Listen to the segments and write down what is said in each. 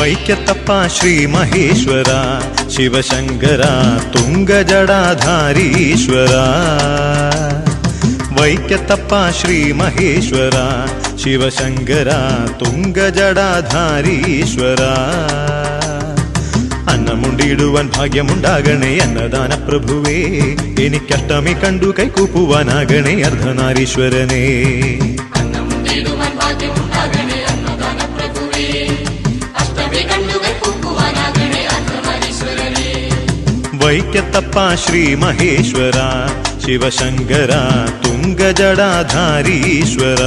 വൈക്കത്തപ്പ ശ്രീ മഹേശ്വര ശിവശങ്കര തുംഗജടാധാരീശ്വര. വൈക്കത്തപ്പ ശ്രീ മഹേശ്വര ശിവശങ്കര തുംഗജടാധാരീശ്വര. അന്നമുണ്ടിടുവാൻ ഭാഗ്യമുണ്ടാകണേ അന്നദാന പ്രഭുവേ, എനിക്കഷ്ടമി കണ്ടു കൈകൂപ്പുവാനാകണേ അർദ്ധനാരീശ്വരനേ. വൈക്കത്തപ്പ ശ്രീ മഹേശ്വര ശിവശങ്കര തുംഗജടാധാരീശ്വര.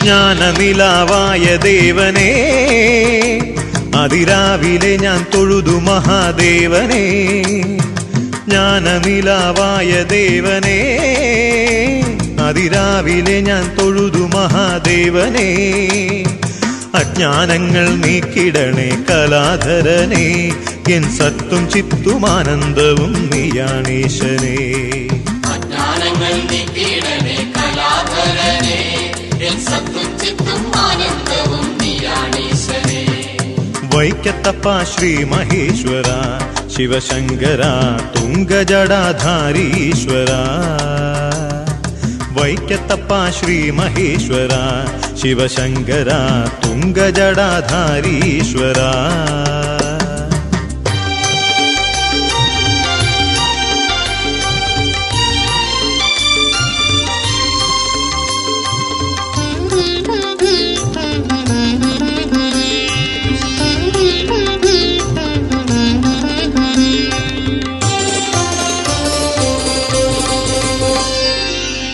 ജ്ഞാനനിലാവായ ദേവനേ, അതിരാവിലെ ഞാൻ തൊഴുതു മഹാദേവനേ. ജ്ഞാനനിലാവായ ദേവനേ, അതിരാവിലെ ഞാൻ തൊഴുതു മഹാദേവനേ. അജ്ഞാനങ്ങൾ നീക്കിടണേ കലാധരനേ, എൻ സത്തും ചിത്തുമാനന്ദവും നീയാണീശനേ. അജ്ഞാനങ്ങൾ നീക്കിടണേ കലാധരനേ, വൈക്കത്തപ്പ ശ്രീ മഹേശ്വര ശിവശങ്കര തുംഗജടാധാരീശ്വര. വൈക്കത്തപ്പ ശ്രീ മഹേശ്വര ശിവശങ്കര തുംഗജടാധാരീശ്വര.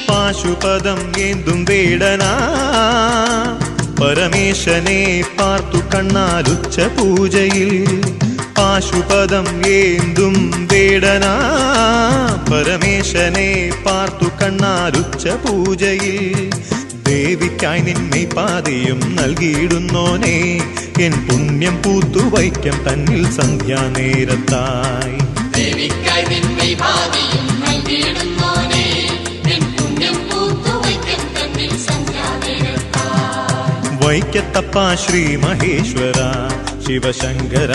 പാശുപദം ഏന്തും വേടനാ പരമേശനെ പാർത്തു കണ്ണാലുച്ച പൂജയിൽ. പാശുപദം ഏന്തും വേടനാ പരമേശനെ പാർത്തു കണ്ണാലുച്ച പൂജയിൽ. ദേവിക്കായി നിന്നെ പാതയും നൽകിയിടുന്നോനേ, എൻ പുണ്യം പൂത്തു വൈക്കം തന്നിൽ സന്ധ്യാനേരത്തായി. ദേവിക്കായി നിന്നെ പാതയും നൽകിയിടുന്നോനേ, വൈക്കത്തപ്പ ശ്രീ മഹേശ്വര ശിവശങ്കര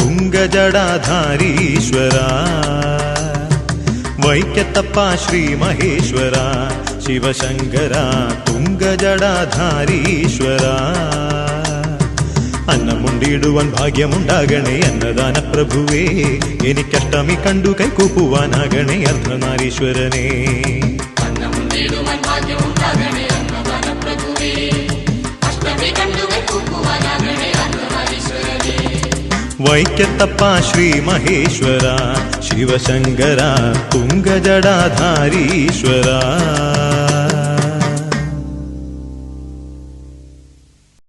തുംഗജടാധാരീശ്വര. വൈക്കത്തപ്പ ശ്രീ മഹേശ്വര ശിവശങ്കര തുംഗജടാധാരീശ്വര. അന്നമുണ്ടിടുവാൻ ഭാഗ്യമുണ്ടാകണേ അന്നദാന പ്രഭുവേ, എനിക്കഷ്ടമി കണ്ടു കൈകൂപ്പുവാനാകണേ അർദ്ധനാരീശ്വരനേ. വൈക്കത്തപ്പ ശ്രീ മഹേശ്വര ശിവശങ്കര തുംഗജടാധാരീശ്വര.